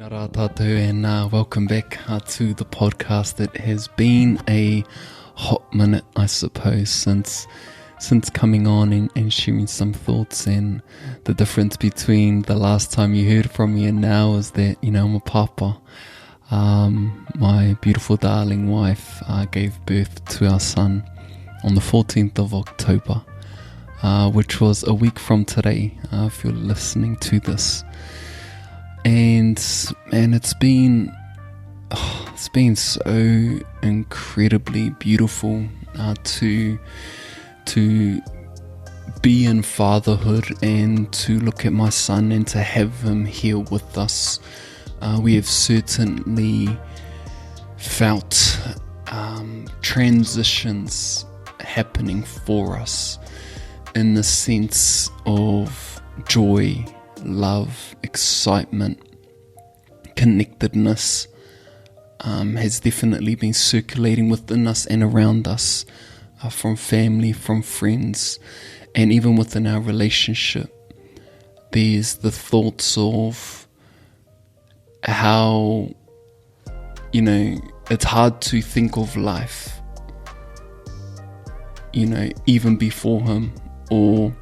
Ngā rā tātou and welcome back to the podcast. It has been a hot minute, I suppose, since coming on and sharing some thoughts, and the difference between the last time you heard from me and now is that, I'm a Pāpā. My beautiful darling wife gave birth to our son on the 14th of October, which was a week from today, if you're listening to this. And it's been so incredibly beautiful to be in fatherhood and to look at my son and to have him here with us. We have certainly felt transitions happening for us in the sense of joy, love, excitement, connectedness has definitely been circulating within us and around us, from family, from friends, and even within our relationship. There's the thoughts of how, it's hard to think of life, even before him, or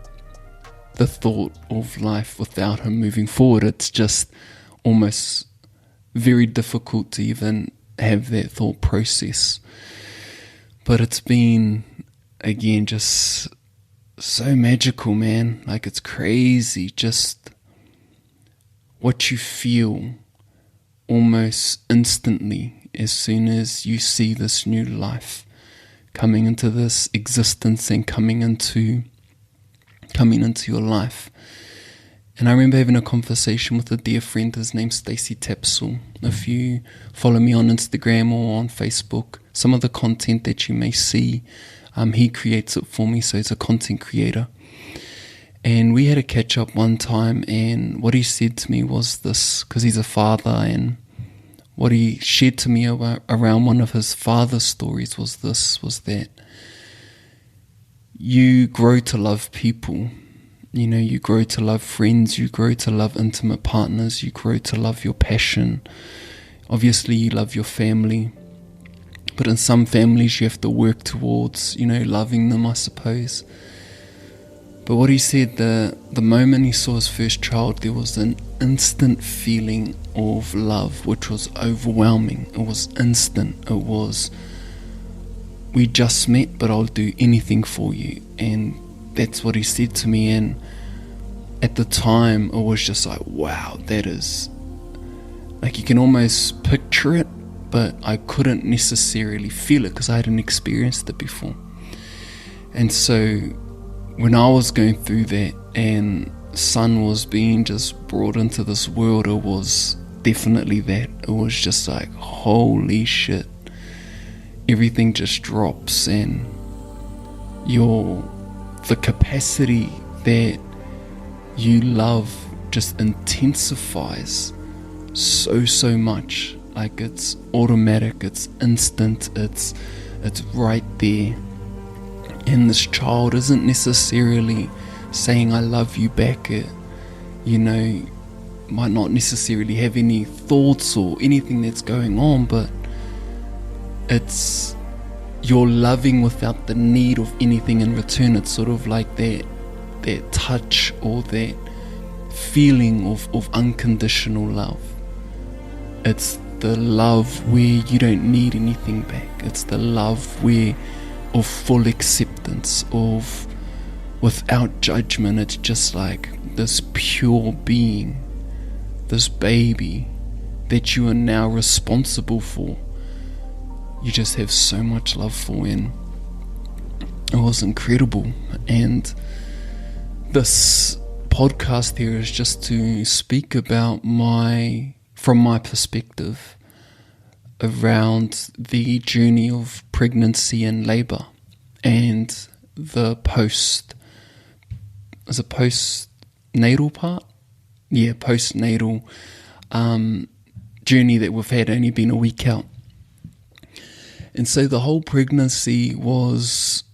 the thought of life without him moving forward. It's just almost very difficult to even have that thought process. But it's been, again, just so magical, man. Like, it's crazy just what you feel almost instantly as soon as you see this new life coming into this existence and coming into your life. And I remember having a conversation with a dear friend. His name's Stacey Tapsell. If you follow me on Instagram or on Facebook, some of the content that you may see, he creates it for me, so he's a content creator. And we had a catch up one time, and what he said to me was this, because he's a father, and what he shared to me around one of his father's stories was that you grow to love people. You grow to love friends, you grow to love intimate partners, you grow to love your passion. Obviously, you love your family, but in some families you have to work towards, loving them, I suppose. But what he said, the moment he saw his first child, there was an instant feeling of love, which was overwhelming. It was instant. It was, we just met, but I'll do anything for you. And that's what he said to me. And at the time, it was just like, wow, that is, like, you can almost picture it, but I couldn't necessarily feel it because I hadn't experienced it before. And so when I was going through that and son was being just brought into this world, it was definitely that. It was just like, holy shit, everything just drops, and the capacity that you love just intensifies so much. Like, it's automatic, it's instant, it's right there. And this child isn't necessarily saying I love you back. It, might not necessarily have any thoughts or anything that's going on, but it's you're loving without the need of anything in return. It's sort of like that touch or that feeling of unconditional love. It's the love where you don't need anything back. It's the love of full acceptance, of without judgment. It's just like this pure being, this baby that you are now responsible for. You just have so much love for, and it was incredible. And this podcast here is just to speak about from my perspective around the journey of pregnancy and labor and the postnatal part? Yeah, postnatal journey that we've had, only been a week out. And so the whole pregnancy was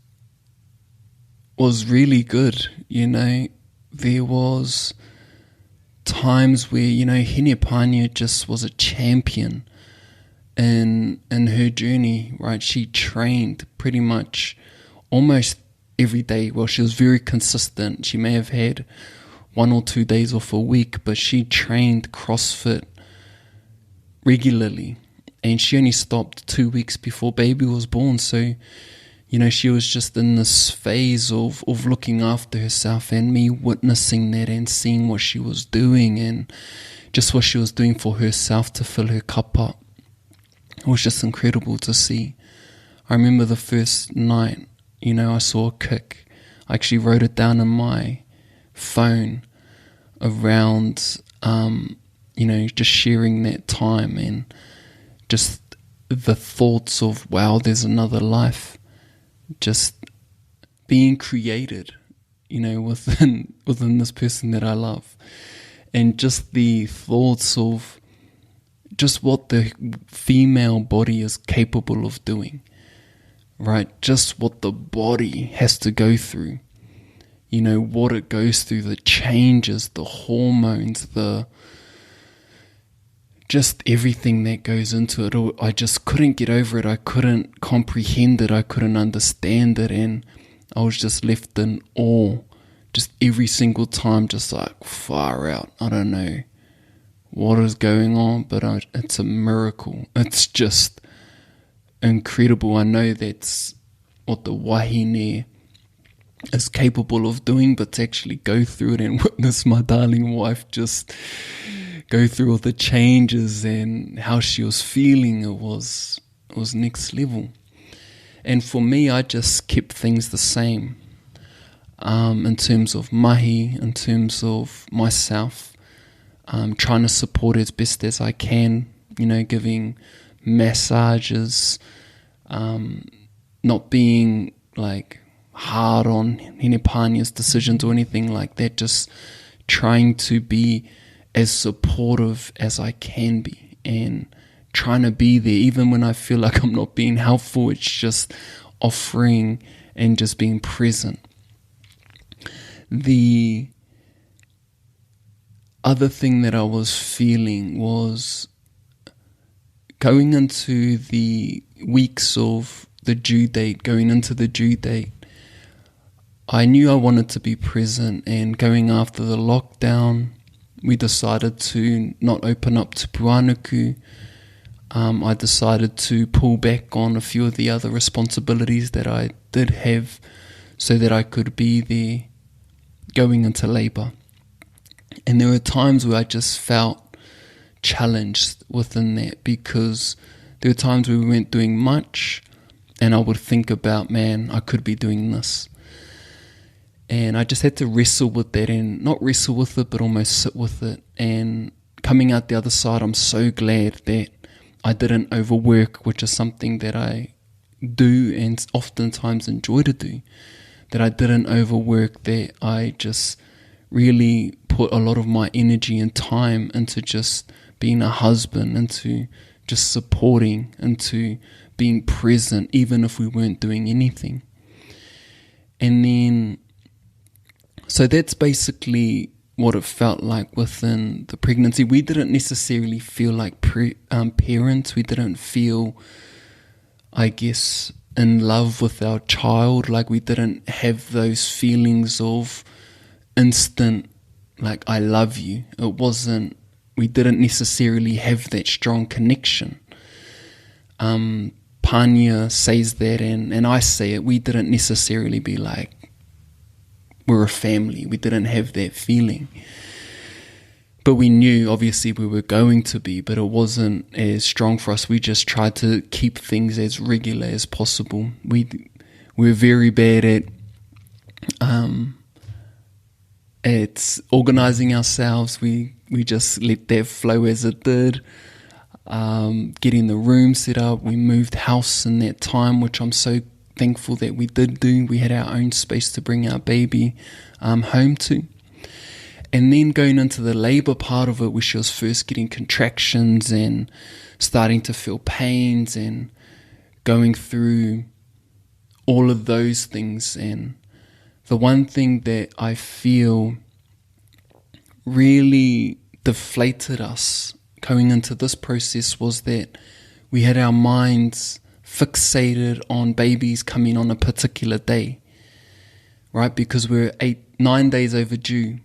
really good, There was times where, Hinepanea just was a champion in her journey, right? She trained pretty much almost every day. Well, she was very consistent. She may have had 1 or 2 days off a week, but she trained CrossFit regularly. And she only stopped 2 weeks before baby was born. So, she was just in this phase of looking after herself, and me witnessing that and seeing what she was doing and just what she was doing for herself to fill her cup up. It was just incredible to see. I remember the first night, I saw a kick. I actually wrote it down in my phone around, just sharing that time and just the thoughts of, wow, there's another life just being created, within this person that I love. And just the thoughts of just what the female body is capable of doing, right? Just what the body has to go through, what it goes through, the changes, the hormones, just everything that goes into it. I just couldn't get over it. I couldn't comprehend it. I couldn't understand it. And I was just left in awe just every single time, just like far out. I don't know what is going on, but it's a miracle. It's just incredible. I know that's what the wahine is capable of doing, but to actually go through it and witness my darling wife just go through all the changes and how she was feeling, it was next level. And for me, I just kept things the same in terms of mihi, in terms of myself, trying to support as best as I can, giving massages, not being like hard on Hinepanea's decisions or anything like that, just trying to be as supportive as I can be and trying to be there even when I feel like I'm not being helpful. It's just offering and just being present. The other thing that I was feeling was going into the weeks of the due date, going into the due date, I knew I wanted to be present, and going after the lockdown, we decided to not open up to Puanuku. I decided to pull back on a few of the other responsibilities that I did have so that I could be there going into labour. And there were times where I just felt challenged within that, because there were times where we weren't doing much and I would think about, man, I could be doing this. And I just had to wrestle with that, and not wrestle with it, but almost sit with it. And coming out the other side, I'm so glad that I didn't overwork, which is something that I do and oftentimes enjoy to do. That I didn't overwork, that I just really put a lot of my energy and time into just being a husband, into just supporting, into being present, even if we weren't doing anything. And then, so that's basically what it felt like within the pregnancy. We didn't necessarily feel like parents. We didn't feel, I guess, in love with our child. Like, we didn't have those feelings of instant, like, I love you. It wasn't, we didn't necessarily have that strong connection. Pānea says that, and I say it, we didn't necessarily be like, we're a family. We didn't have that feeling. But we knew, obviously, we were going to be, but it wasn't as strong for us. We just tried to keep things as regular as possible. We're very bad at organising ourselves. We just let that flow as it did. Getting the room set up. We moved house in that time, which I'm so thankful that we did do. We had our own space to bring our baby home to. And then going into the labour part of it, where she was first getting contractions and starting to feel pains and going through all of those things. And the one thing that I feel really deflated us going into this process was that we had our minds fixated on babies coming on a particular day, right? Because we're 9 days overdue.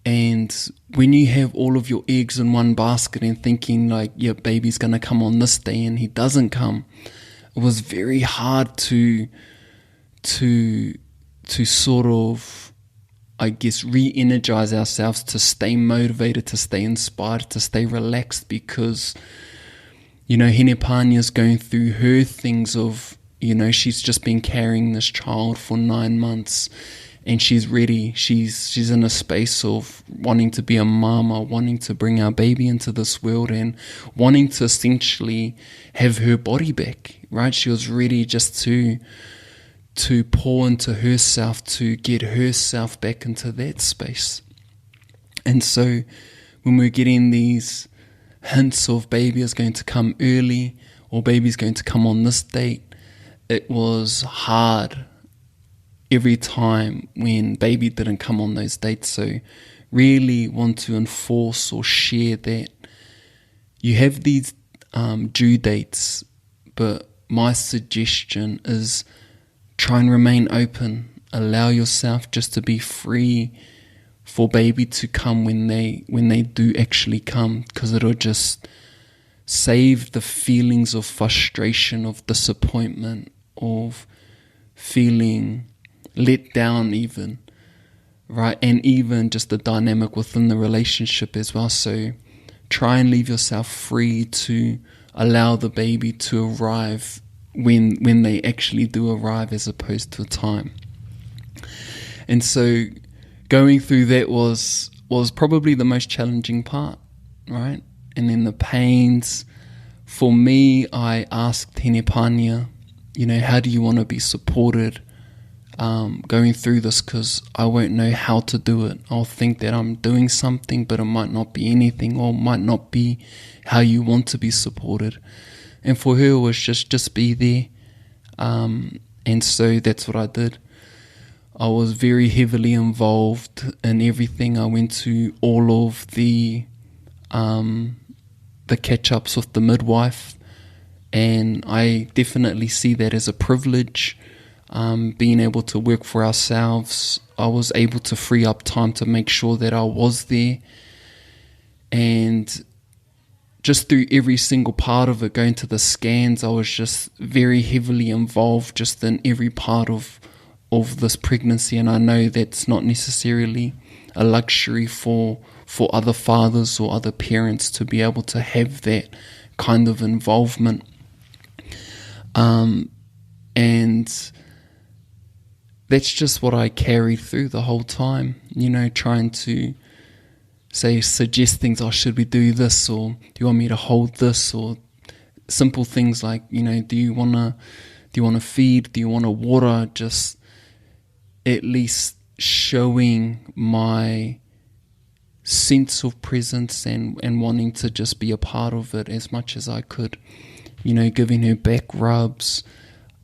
And when you have all of your eggs in one basket and thinking like, your baby's going to come on this day and he doesn't come, it was very hard to sort of, I guess, re-energize ourselves, to stay motivated, to stay inspired, to stay relaxed, because, Hinepanea is going through her things of, she's just been carrying this child for 9 months and she's ready. She's in a space of wanting to be a mama, wanting to bring our baby into this world and wanting to essentially have her body back, right? She was ready just to pour into herself, to get herself back into that space. And so when we're getting these hints of baby is going to come early or baby's going to come on this date, it was hard every time when baby didn't come on those dates. So really want to enforce or share that you have these due dates, but my suggestion is try and remain open. Allow yourself just to be free for baby to come when they do actually come, because it'll just save the feelings of frustration, of disappointment, of feeling let down even, right? And even just the dynamic within the relationship as well. So try and leave yourself free to allow the baby to arrive when they actually do arrive, as opposed to time. And so going through that was probably the most challenging part, right? And then the pains. For me, I asked Hinepanea, how do you want to be supported going through this? Because I won't know how to do it. I'll think that I'm doing something, but it might not be anything, or might not be how you want to be supported. And for her, it was just be there. And so that's what I did. I was very heavily involved in everything. I went to all of the catch-ups with the midwife, and I definitely see that as a privilege. Being able to work for ourselves, I was able to free up time to make sure that I was there. And just through every single part of it, going to the scans, I was just very heavily involved just in every part of this pregnancy. And I know that's not necessarily a luxury for other fathers or other parents to be able to have that kind of involvement. And that's just what I carried through the whole time, trying to suggest things. Oh, should we do this? Or do you want me to hold this? Or simple things like, do you want to feed? Do you want to water? Just at least showing my sense of presence and wanting to just be a part of it as much as I could. Giving her back rubs,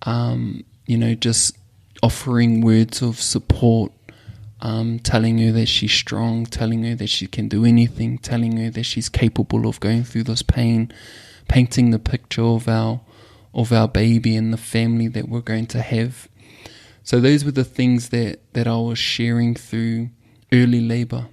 just offering words of support, telling her that she's strong, telling her that she can do anything, telling her that she's capable of going through this pain, painting the picture of our baby and the family that we're going to have. So those were the things that I was sharing through early labour.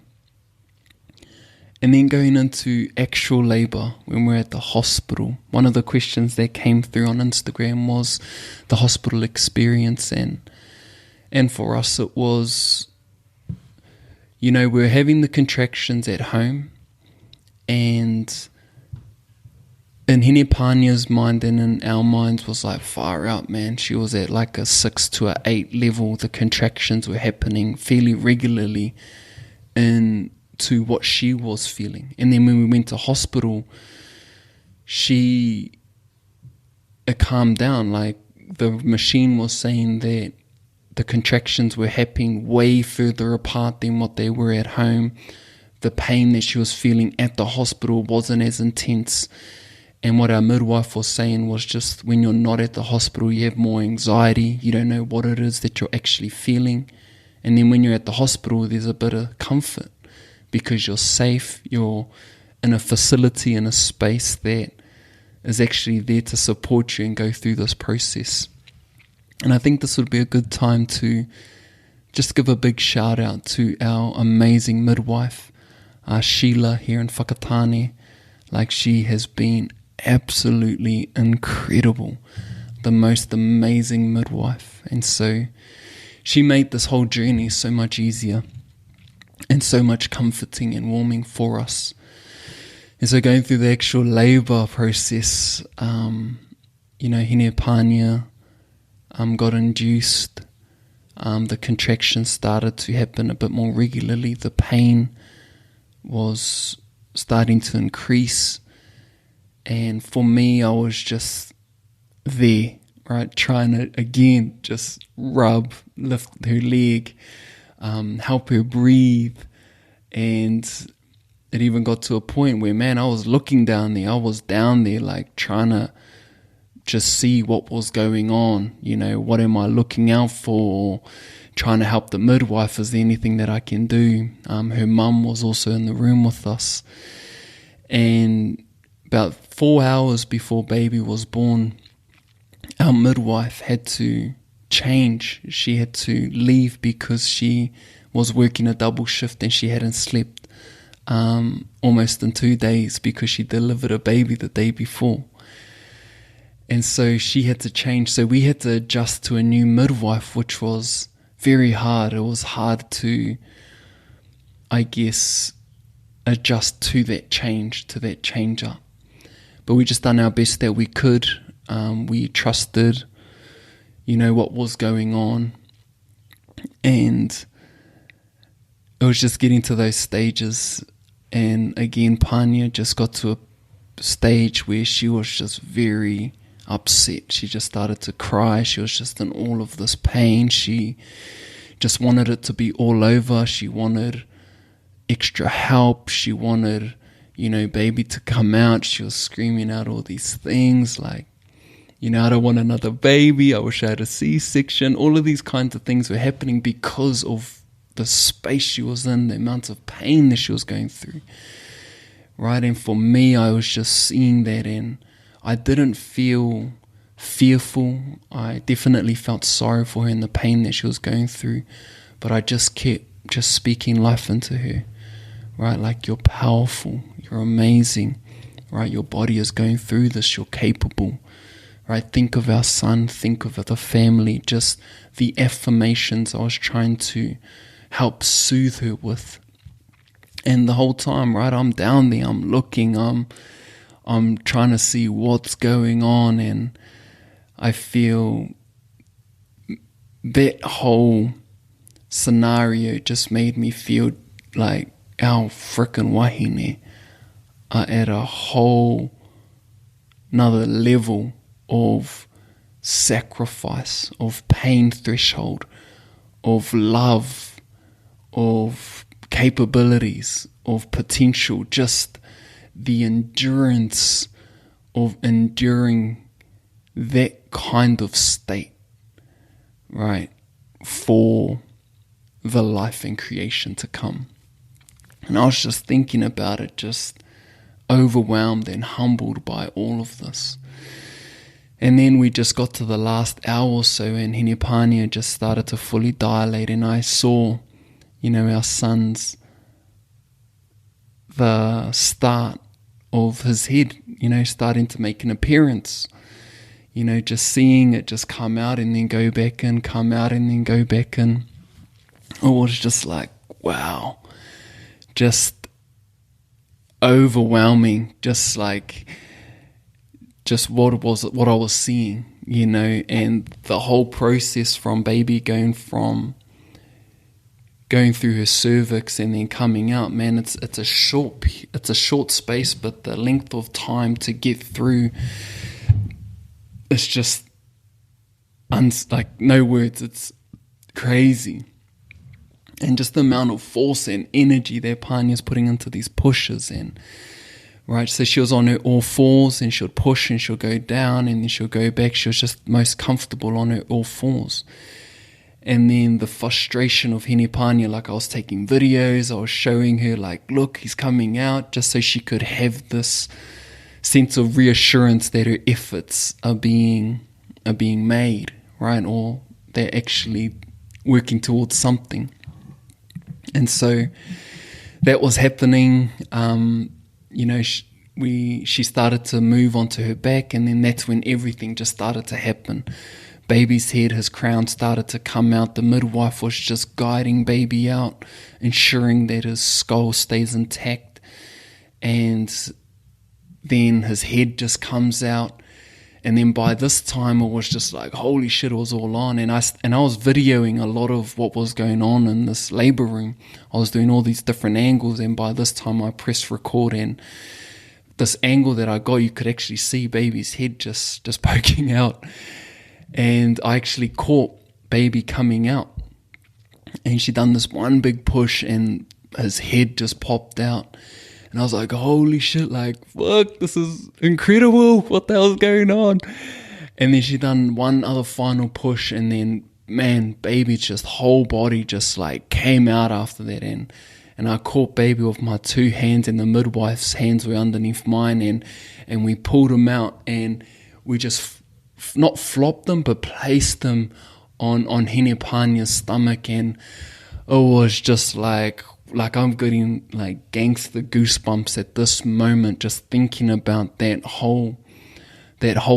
And then going into actual labour, when we're at the hospital, one of the questions that came through on Instagram was the hospital experience. And for us it was, we're having the contractions at home, and in Hinepanea's mind and in our minds was like far out, man. She was at like a 6 to a 8 level. The contractions were happening fairly regularly into what she was feeling. And then when we went to hospital, it calmed down. Like the machine was saying that the contractions were happening way further apart than what they were at home. The pain that she was feeling at the hospital wasn't as intense. And what our midwife was saying was just when you're not at the hospital, you have more anxiety. You don't know what it is that you're actually feeling. And then when you're at the hospital, there's a bit of comfort because you're safe, you're in a facility, in a space that is actually there to support you and go through this process. And I think this would be a good time to just give a big shout out to our amazing midwife, Sheila here in Whakatane. Like, she has been absolutely incredible, the most amazing midwife. And so she made this whole journey so much easier and so much comforting and warming for us. And so going through the actual labour process, Hinepanea got induced. The contractions started to happen a bit more regularly. The pain was starting to increase. And for me, I was just there, right? Trying to, again, just lift her leg, help her breathe. And it even got to a point where, man, I was looking down there. I was down there, like, trying to just see what was going on. What am I looking out for? Trying to help the midwife. Is there anything that I can do? Her mum was also in the room with us. And about 4 hours before baby was born, our midwife had to change. She had to leave because she was working a double shift and she hadn't slept almost in 2 days because she delivered a baby the day before. And so she had to change. So we had to adjust to a new midwife, which was very hard. It was hard to, I guess, adjust to that change, to that change up. But we just done our best that we could. We trusted, what was going on. And it was just getting to those stages. And again, Pānia just got to a stage where she was just very upset. She just started to cry. She was just in all of this pain. She just wanted it to be all over. She wanted extra help. She wanted, baby to come out. She was screaming out all these things like, I don't want another baby. I wish I had a C-section. All of these kinds of things were happening because of the space she was in, the amount of pain that she was going through. Right? And for me, I was just seeing that, and I didn't feel fearful. I definitely felt sorry for her and the pain that she was going through. But I just kept just speaking life into her. Right? Like, you're powerful. You're amazing. Right? Your body is going through this. You're capable. Right? Think of our son. Think of the family. Just the affirmations I was trying to help soothe her with. And the whole time, right, I'm down there, I'm looking, I'm trying to see what's going on, and I feel that whole scenario just made me feel like our frickin' wahine are at a whole another level of sacrifice, of pain threshold, of love, of capabilities, of potential, just the endurance of enduring that kind of state, right, for the life and creation to come. And I was just thinking about it, just overwhelmed and humbled by all of this. And then we just got to the last hour or so, and Hinepanea just started to fully dilate, and I saw, our son's, the start of his head, starting to make an appearance, just seeing it just come out and then go back in, come out and then go back in. It was just like, wow, just overwhelming, just what I was seeing, and the whole process from baby going through her cervix and then coming out, man, it's a short space, but the length of time to get through, it's just like no words. It's crazy. And just the amount of force and energy that Pānia's putting into these pushes, and right, so she was on her all fours and she'll push and she'll go down and then she'll go back. She was just most comfortable on her all fours. And then the frustration of Hinepanea, like I was taking videos, I was showing her like, look, he's coming out, just so she could have this sense of reassurance that her efforts are being made, right? Or they're actually working towards something. And so that was happening. She started to move onto her back, and then that's when everything just started to happen. Baby's head, his crown started to come out. The midwife was just guiding baby out, ensuring that his skull stays intact. And then his head just comes out. And then by this time, it was just like, holy shit, it was all on. And I was videoing a lot of what was going on in this labor room. I was doing all these different angles. And by this time, I pressed record, and this angle that I got, you could actually see baby's head just poking out. And I actually caught baby coming out, and she done this one big push, and his head just popped out. And I was like, holy shit, like, fuck, this is incredible. What the hell's going on? And then she done one other final push, and then, man, baby's just whole body just like came out after that. And I caught baby with my two hands, and the midwife's hands were underneath mine, and we pulled him out, and we just not flopped them, but placed them on Hinepanea's stomach. And it was just like I'm getting like gangster goosebumps at this moment, just thinking about that whole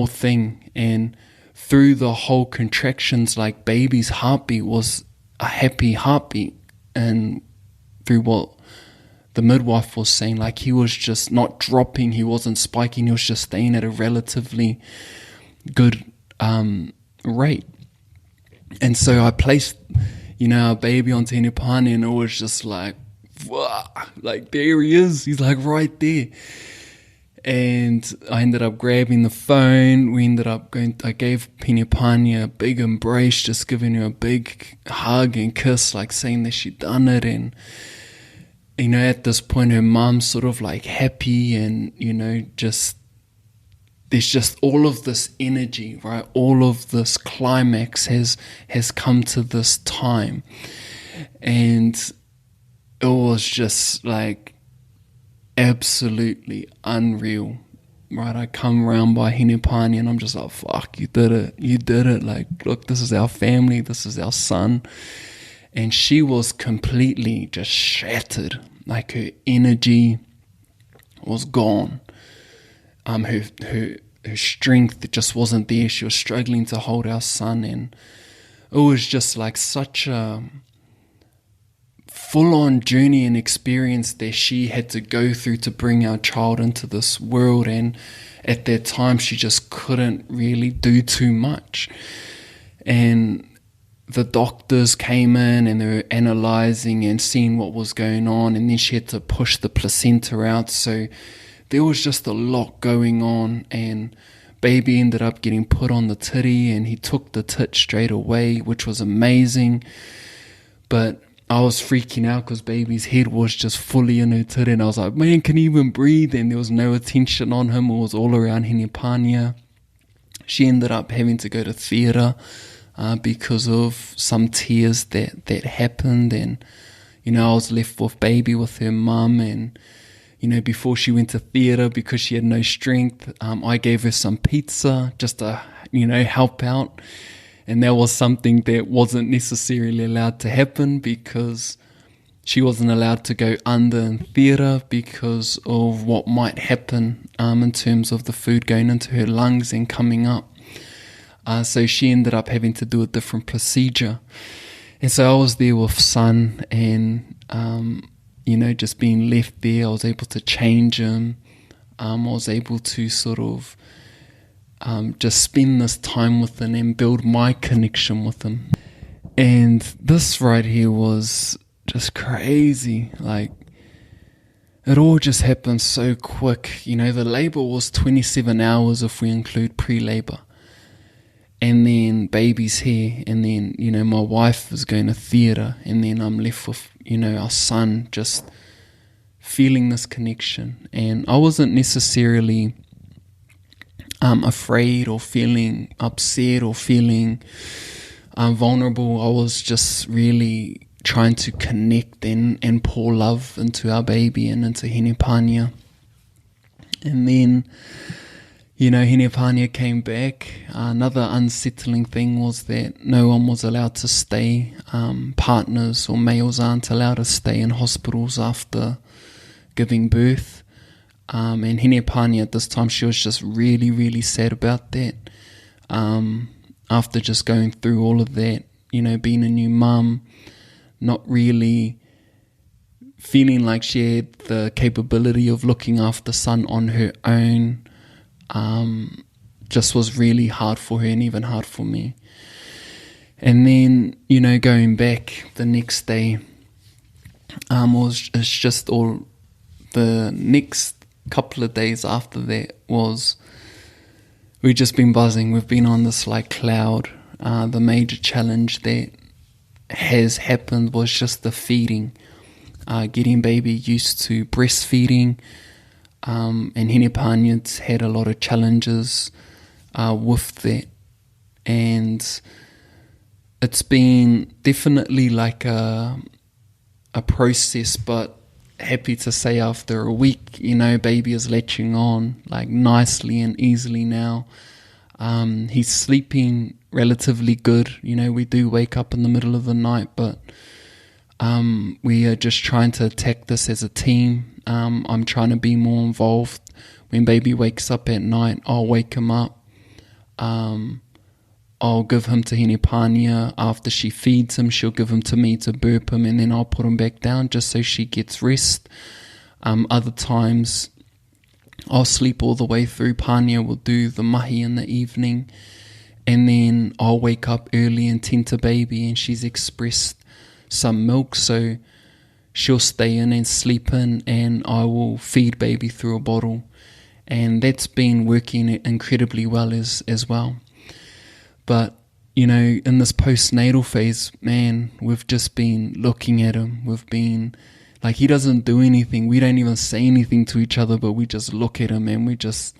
thing. And through the whole contractions, like baby's heartbeat was a happy heartbeat. And through what the midwife was saying, like he was just not dropping, he wasn't spiking, he was just staying at a relatively good rate. And so I placed, our baby onto Hinepanea, and it was just like, wow, like there he is, he's like right there. And I ended up grabbing the phone. We ended up I gave Hinepanea a big embrace, just giving her a big hug and kiss, like saying that she'd done it. And at this point her mom's sort of like happy, and just there's just all of this energy, right? All of this climax has come to this time. And it was just like absolutely unreal, right? I come around by Hinepanea, and I'm just like, fuck, you did it. Like, look, this is our family, this is our son. And she was completely just shattered. Like her energy was gone. Her strength just wasn't there. She was struggling to hold our son, and it was just like such a full-on journey and experience that she had to go through to bring our child into this world. And at that time, she just couldn't really do too much. And the doctors came in, and they were analysing and seeing what was going on, and then she had to push the placenta out. So there was just a lot going on, and baby ended up getting put on the titty, and he took the tit straight away, which was amazing. But I was freaking out because baby's head was just fully in her titty, and I was like, man, can he even breathe? And there was no attention on him. It was all around Hinepanea. She ended up having to go to theatre because of some tears that happened. And I was left with baby with her mum, and before she went to theatre, because she had no strength, I gave her some pizza just to, help out. And that was something that wasn't necessarily allowed to happen, because she wasn't allowed to go under in theatre because of what might happen in terms of the food going into her lungs and coming up. So she ended up having to do a different procedure. And so I was there with son, and just being left there, I was able to change him. I was able to sort of just spend this time with him and build my connection with him. And this right here was just crazy. Like, it all just happened so quick. The labor was 27 hours if we include pre-labor. And then baby's here, and then, my wife was going to theatre, and then I'm left with, our son, just feeling this connection. And I wasn't necessarily afraid or feeling upset or feeling vulnerable. I was just really trying to connect and pour love into our baby and into Hinepanea. And then, Hinepanea came back. Another unsettling thing was that no one was allowed to stay. Partners or males aren't allowed to stay in hospitals after giving birth. And Hinepanea at this time, she was just really, really sad about that. After just going through all of that, being a new mum, not really feeling like she had the capability of looking after son on her own, just was really hard for her and even hard for me. And then, going back the next day, it's just all the next couple of days after that was, we've just been buzzing. We've been on this cloud. The major challenge that has happened was just the feeding, getting baby used to breastfeeding. And Hinepanea's had a lot of challenges with that. And it's been definitely a process, but happy to say after a week, baby is latching on nicely and easily now. He's sleeping relatively good. We do wake up in the middle of the night, but we are just trying to attack this as a team. I'm trying to be more involved. When baby wakes up at night, I'll wake him up. I'll give him to Hinepanea. After she feeds him, she'll give him to me to burp him, and then I'll put him back down just so she gets rest. Other times, I'll sleep all the way through. Pānea will do the mihi in the evening, and then I'll wake up early and tend to baby, and she's expressed some milk, so she'll stay in and sleep in, and I will feed baby through a bottle, and that's been working incredibly well as well. But in this postnatal phase, man, we've just been looking at him. We've been he doesn't do anything. We don't even say anything to each other, but we just look at him, and we're just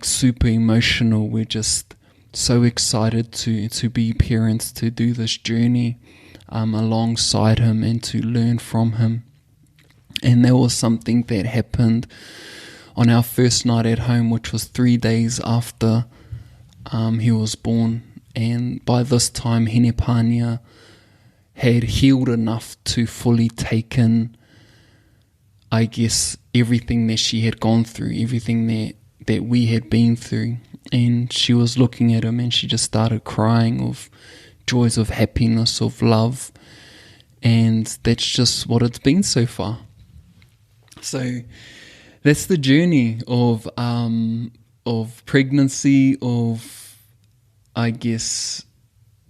super emotional. We're just so excited to be parents, to do this journey alongside him and to learn from him. And there was something that happened on our first night at home, which was 3 days after he was born. And by this time, Hinepanea had healed enough to fully take in, I guess, everything that she had gone through, everything that we had been through. And she was looking at him, and she just started crying of joys of happiness, of love. And that's just what it's been so far. So that's the journey of pregnancy, of, I guess,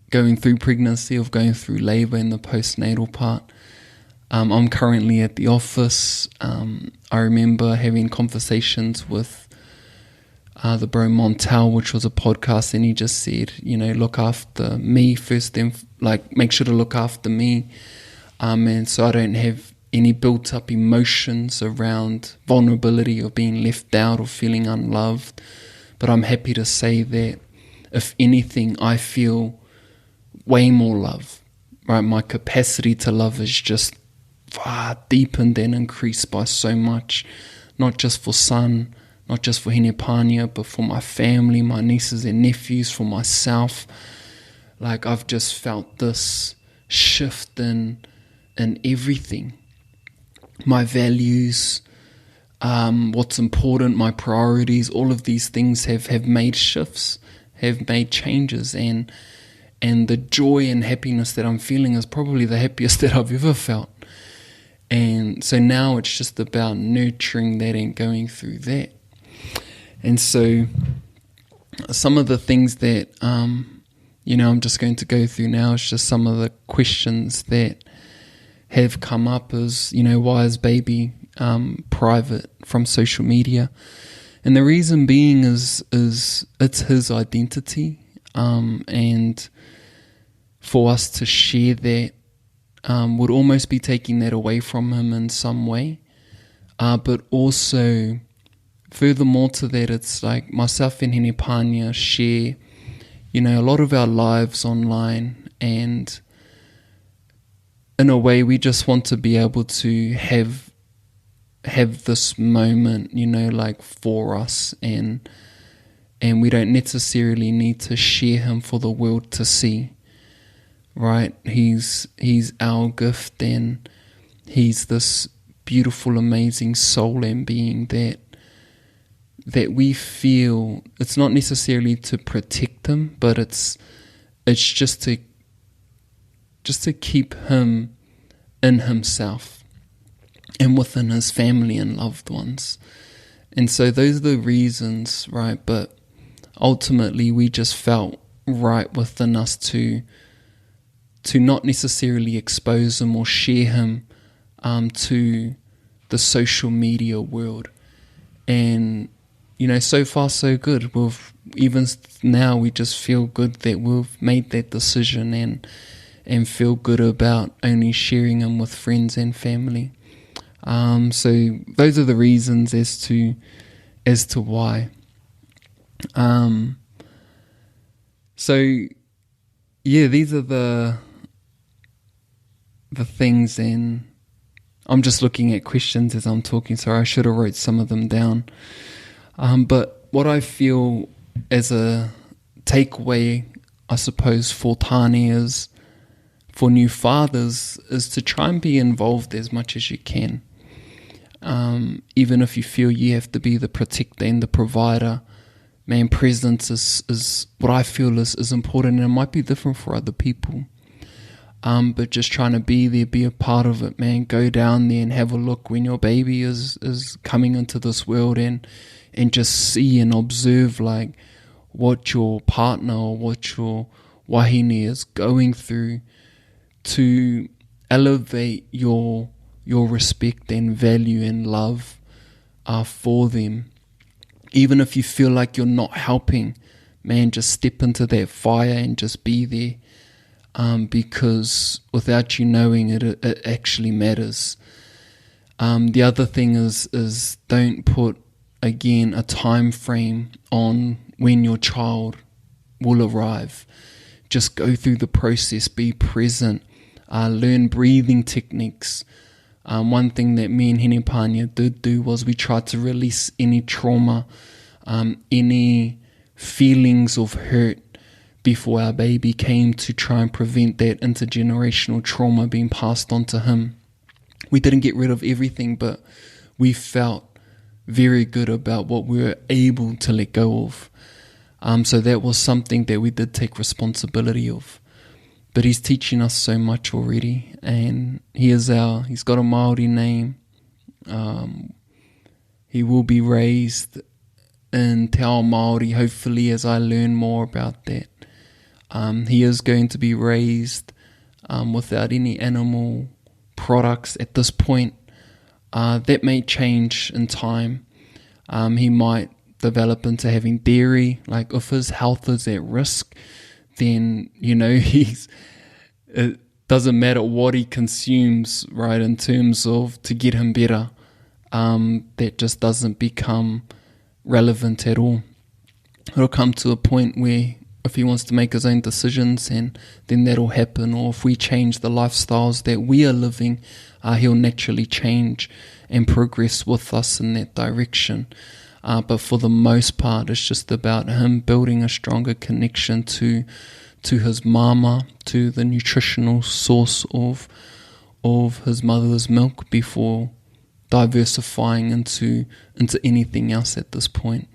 going through pregnancy, of going through labour in the postnatal part. I'm currently at the office. I remember having conversations with the bro Montel, which was a podcast, and he just said, look after me first, then make sure to look after me, and so I don't have any built up emotions around vulnerability or being left out or feeling unloved. But I'm happy to say that if anything, I feel way more love, right? My capacity to love is just far deepened and increased by so much, not just for son, not just for Hinepanea, but for my family, my nieces and nephews, for myself. I've just felt this shift in everything. My values, what's important, my priorities, all of these things have made shifts, have made changes, and the joy and happiness that I'm feeling is probably the happiest that I've ever felt. And so now it's just about nurturing that and going through that. And so some of the things that, I'm just going to go through now is just some of the questions that have come up is, why is baby private from social media? And the reason being is it's his identity, and for us to share that would almost be taking that away from him in some way. But also, furthermore to that, it's myself and Hinepanea share, a lot of our lives online, and in a way we just want to be able to have this moment, like for us, and we don't necessarily need to share him for the world to see, right? He's our gift, and he's this beautiful, amazing soul and being that we feel. It's not necessarily to protect him, but it's just to keep him in himself and within his family and loved ones. And so those are the reasons, right? But ultimately we just felt right within us to not necessarily expose him or share him to the social media world. And so far so good. Even now we just feel good that we've made that decision, and feel good about only sharing them with friends and family. So those are the reasons as to why. So yeah, these are the things, and I'm just looking at questions as I'm talking. Sorry, I should have wrote some of them down. But what I feel as a takeaway, I suppose, for Tāne is, for new fathers, is to try and be involved as much as you can. Even if you feel you have to be the protector and the provider, man, presence is what I feel is important, and it might be different for other people. But just trying to be there, be a part of it, man. Go down there and have a look when your baby is coming into this world, and just see and observe like what your partner or what your wahine is going through, to elevate your respect and value and love for them. Even if you feel like you're not helping, man, just step into that fire and just be there, because without you knowing it, it actually matters. The other thing is don't put, again, a time frame on when your child will arrive. Just go through the process, be present, learn breathing techniques. One thing that me and Hinepanea did do was we tried to release any trauma, any feelings of hurt before our baby came, to try and prevent that intergenerational trauma being passed on to him. We didn't get rid of everything, but we felt very good about what we were able to let go of. So that was something that we did take responsibility of. But he's teaching us so much already, and he's got a Māori name. He will be raised in Te Ao Māori, hopefully, as I learn more about that. He is going to be raised without any animal products at this point. That may change in time. He might develop into having dairy. Like, if his health is at risk, then it doesn't matter what he consumes, right, in terms of to get him better. That just doesn't become relevant at all. It'll come to a point where if he wants to make his own decisions, and then that'll happen. Or if we change the lifestyles that we are living, he'll naturally change and progress with us in that direction. But for the most part, it's just about him building a stronger connection to his mama, to the nutritional source of his mother's milk, before diversifying into anything else at this point.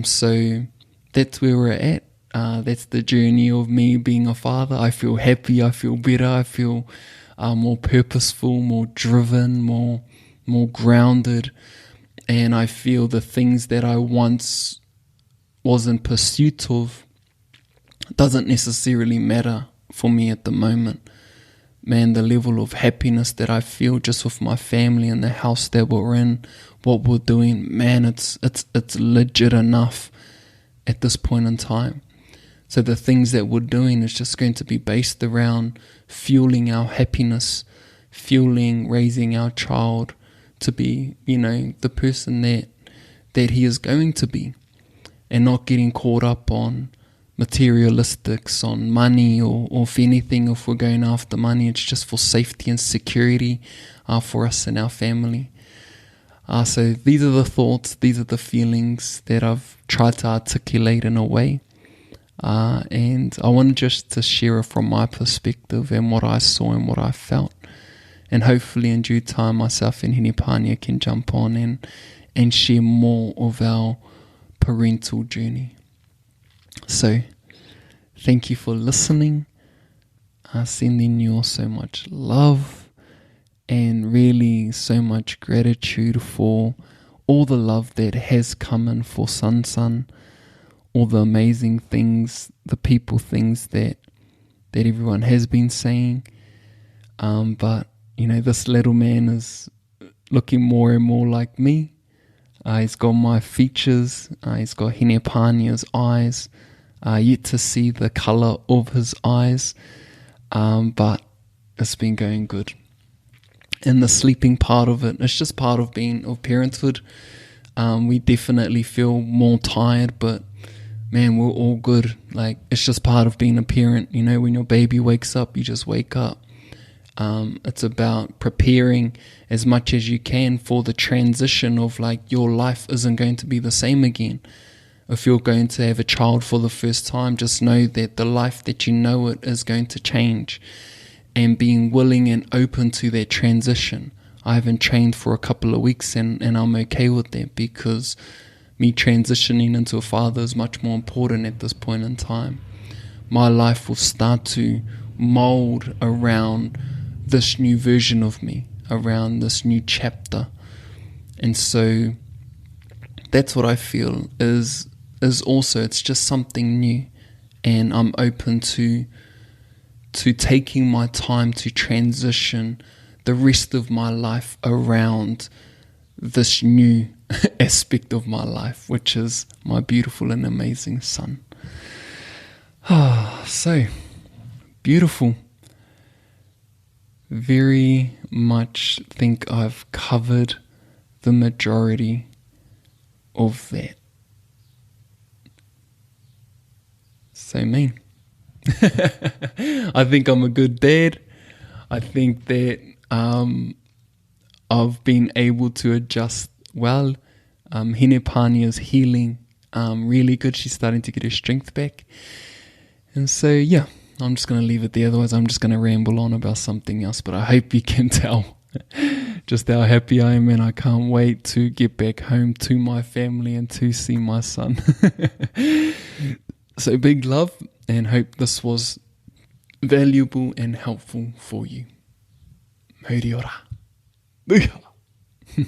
So that's where we're at. That's the journey of me being a father. I feel happy, I feel better, I feel more purposeful, more driven, more grounded. And I feel the things that I once was in pursuit of doesn't necessarily matter for me at the moment. Man, the level of happiness that I feel just with my family and the house that we're in, what we're doing, man, it's legit enough at this point in time. So the things that we're doing is just going to be based around fueling our happiness, raising our child to be, the person that he is going to be, and not getting caught up on materialistics on money or if anything, if we're going after money, it's just for safety and security for us and our family. So these are the thoughts, these are the feelings that I've tried to articulate in a way. And I wanted just to share it from my perspective and what I saw and what I felt. And hopefully in due time, myself and Hinepanea can jump on and share more of our parental journey. So, thank you for listening. Sending you all so much love and really so much gratitude for all the love that has come in for Sun, all the amazing things, the people things that everyone has been saying. But, this little man is looking more and more like me. He's got my features. He's got Hinepanea's eyes. Yet to see the colour of his eyes. But it's been going good. And the sleeping part of it, it's just part of parenthood. We definitely feel more tired, but man, we're all good. Like, it's just part of being a parent. When your baby wakes up, you just wake up. It's about preparing as much as you can for the transition of your life isn't going to be the same again. If you're going to have a child for the first time, just know that the life that you know it is going to change, and being willing and open to that transition. I haven't trained for a couple of weeks and I'm okay with that, because me transitioning into a father is much more important at this point in time. My life will start to mold around this new version of me, around this new chapter. And so that's what I feel is also, it's just something new, and I'm open to taking my time to transition the rest of my life around this new aspect of my life, which is my beautiful and amazing son. So beautiful. Very much think I've covered the majority of that. So mean. I think I'm a good dad. I think that I've been able to adjust well. Hinepanea's healing really good. She's starting to get her strength back. And so, yeah, I'm just going to leave it there. Otherwise, I'm just going to ramble on about something else. But I hope you can tell just how happy I am, and I can't wait to get back home to my family and to see my son. So big love, and hope this was valuable and helpful for you. Mō ora.